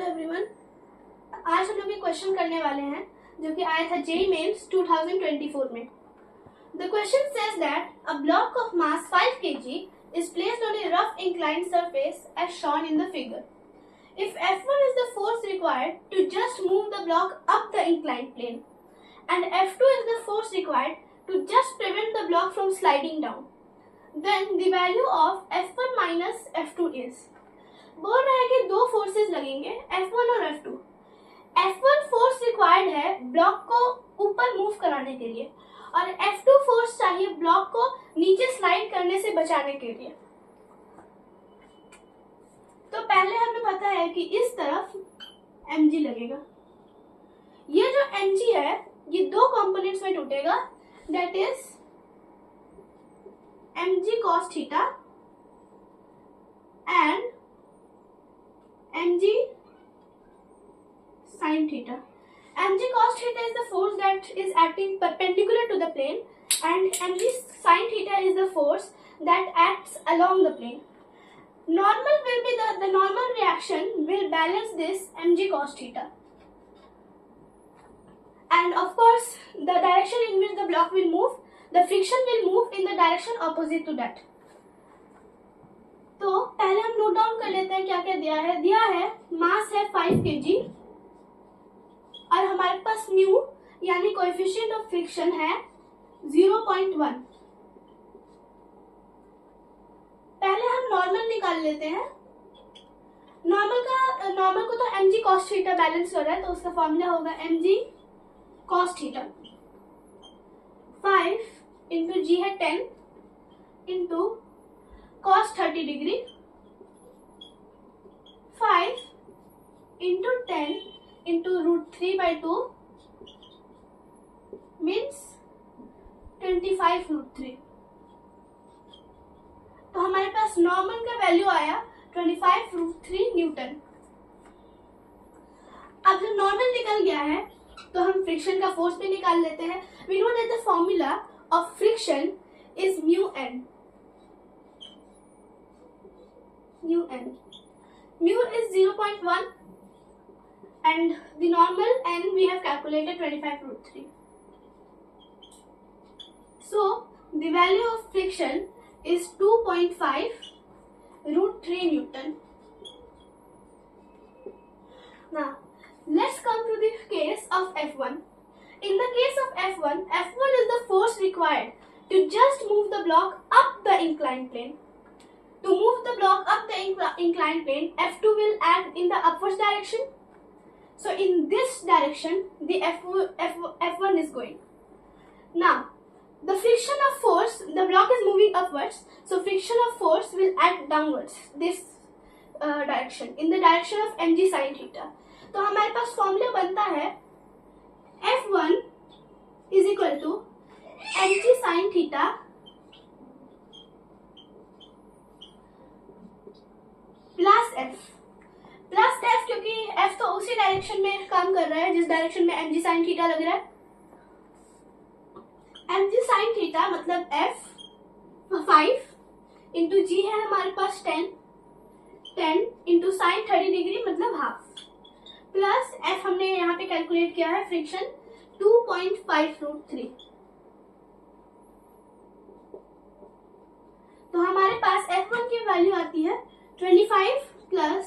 Everyone, आज हम लोग एक क्वेश्चन करने वाले हैं जो कि आया था जेईई मेंस 2024 में। The question says that a block of mass 5 kg is placed on a rough inclined surface as shown in the figure. If F1 is the force required to just move the block up the inclined plane and F2 is the force required to just prevent the block from sliding down, then the value of F1 minus F2 is। बोल रहा है कि दो forces लगेंगे F1 और F2। F1 force required है block को ऊपर मूव कराने के लिए और F2 फोर्स चाहिए ब्लॉक को नीचे स्लाइड करने से बचाने के लिए। तो पहले हमें पता है कि इस तरफ mg लगेगा। ये जो mg है ये दो कंपोनेंट्स में टूटेगा, that is mg cos theta and mg sin theta. mg cos theta is the force that is acting perpendicular to the plane and mg sin theta is the force that acts along the plane. Normal will be the normal reaction will balance this mg cos theta. And of course, the direction in which the block will move, the friction will move in the direction opposite to that. तो पहले हम note down कर लेते हैं क्या क्या दिया है मास है 5 kg और हमारे पास म्यू यानी कोएफिशिएंट ऑफ फ्रिक्शन है 0.1। पहले हम नॉर्मल निकाल लेते हैं। नॉर्मल को तो mg cos थीटा बैलेंस कर रहा है तो उसका फॉर्मूला होगा mg cos theta 5 into g है 10 into cos 30 degree 5 into 10 into √3/2 means 25√3। तो हमारे पास नॉर्मल का वैल्यू आया 25√3 न्यूटन। अब जब नॉर्मल निकल गया है तो हम फ्रिक्शन का फोर्स भी निकाल लेते हैं। We know that the formula of friction is mu N. Mu is 0.1 and the normal n we have calculated 25√3. So the value of friction is 2.5 √3 Newton. Now let's come to the case of F1. In the case of F1 is the force required to just move the block up the inclined plane. To move the block up the inclined plane, F2 will act in the upwards direction. So in this direction, the F1 is going. Now, the friction of force, the block is moving upwards, so friction of force will act downwards, this direction, in the direction of mg sin theta. तो हमारे पास formula बनता है F1 is equal to mg sin theta plus F क्योंकि F तो उसी direction में काम कर रहा है जिस डायरेक्शन में mg sin थीटा लग रहा है। mg sin थीटा मतलब f 5 इंटू जी है हमारे पास 10 इंटू साइन 30 डिग्री मतलब हाफ प्लस एफ हमने यहाँ पे कैलकुलेट किया है फ्रिक्शन 2.5√3। तो हमारे पास F1 की वैल्यू आती है 25 प्लस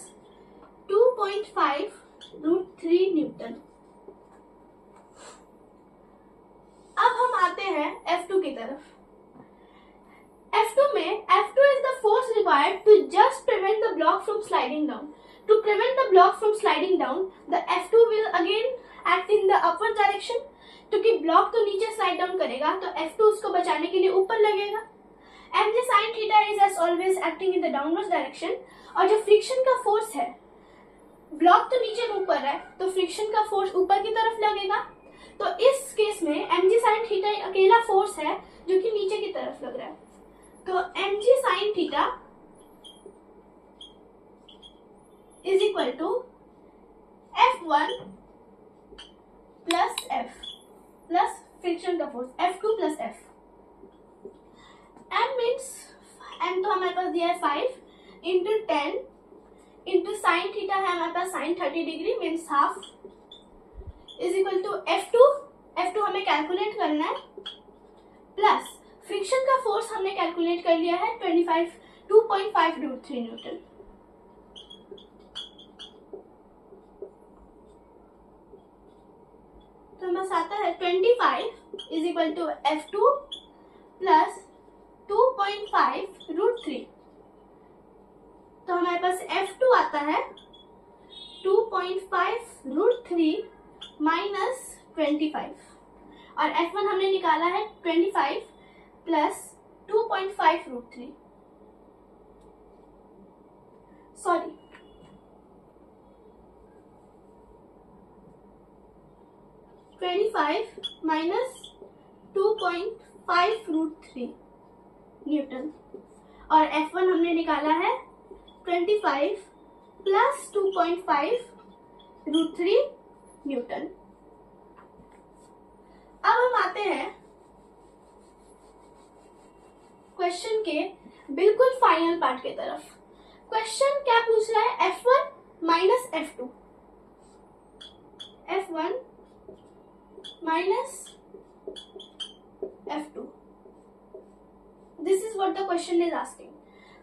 2.5√3 न्यूटन। अब हम आते हैं F2 की तरफ। F2 में F2 is the force required to just prevent the block from sliding down. To prevent the block from sliding down, the F2 will again act in the upward direction. क्योंकि block तो नीचे slide down करेगा तो F2 उसको बचाने के लिए ऊपर लगेगा। mg sin theta is as always acting in the downwards direction और जो फ्रिक्शन का फोर्स है ब्लॉक तो नीचे मूव कर रहा है तो फ्रिक्शन का फोर्स ऊपर की तरफ लगेगा। तो इस केस में mg sin theta अकेला फोर्स है जो कि नीचे की तरफ लग रहा है। तो mg sin theta is equal to F1 plus F plus friction का force F2 plus F। m means m तो हमारे पास दिया है 5 इंटू 10 इंटू साइन थीटा है हमारे पास sine 30 degree means half is equal to F2 हमें कैलकुलेट करना है प्लस फ्रिक्शन का फोर्स हमने कैलकुलेट कर लिया है 2.5 रूट 3 न्यूटन। तो हमारे पास आता है 25 is equal to F2 plus 2.5 root 3। तो हमारे पास F2 आता है 2.5 रूट 3 माइनस 25 और F1 हमने निकाला है 25 plus 2.5 root 3 sorry 25 minus 2.5 root 3 newton और F1 हमने निकाला है 25 प्लस 2.5 रूट 3 न्यूटन। अब हम आते हैं क्वेश्चन के बिल्कुल फाइनल पार्ट की तरफ। क्वेश्चन क्या पूछ रहा है? F1 minus F2 minus F2 this is what the question is asking.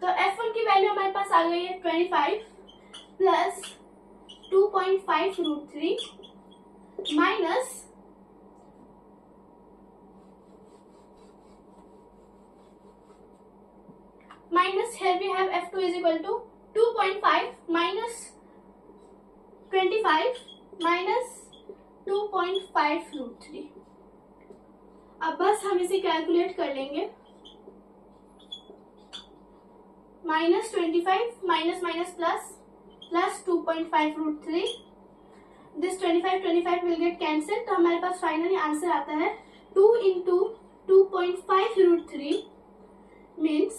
तो F1 की वैल्यू हमारे पास आ गई है 25 plus 2.5 root 3 minus here we have F2 is equal to 2.5 minus 25 minus 2.5 root 3। अब बस हम इसे कैलकुलेट कर लेंगे। Minus 25 minus minus plus plus 2.5 root 3 this 25 will get cancel. तो हमारे पास फाइनली आंसर आता है 2 into 2.5 root 3 means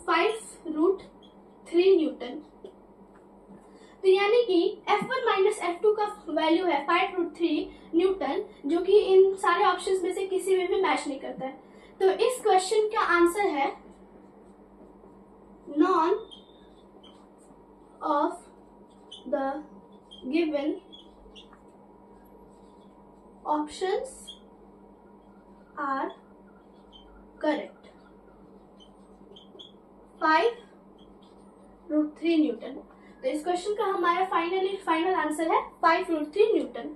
5 root 3 newton. तो यानी कि F1 माइनस F2 का वैल्यू है 5 रूट 3 न्यूटन, जो कि इन सारे ऑप्शंस में से किसी में भी मैच नहीं करता है। तो इस क्वेश्चन का आंसर है none of the given options are correct। 5 root 3 newton. तो इस क्वेश्चन का हमारा फाइनल आंसर है 5 रूट 3 न्यूटन।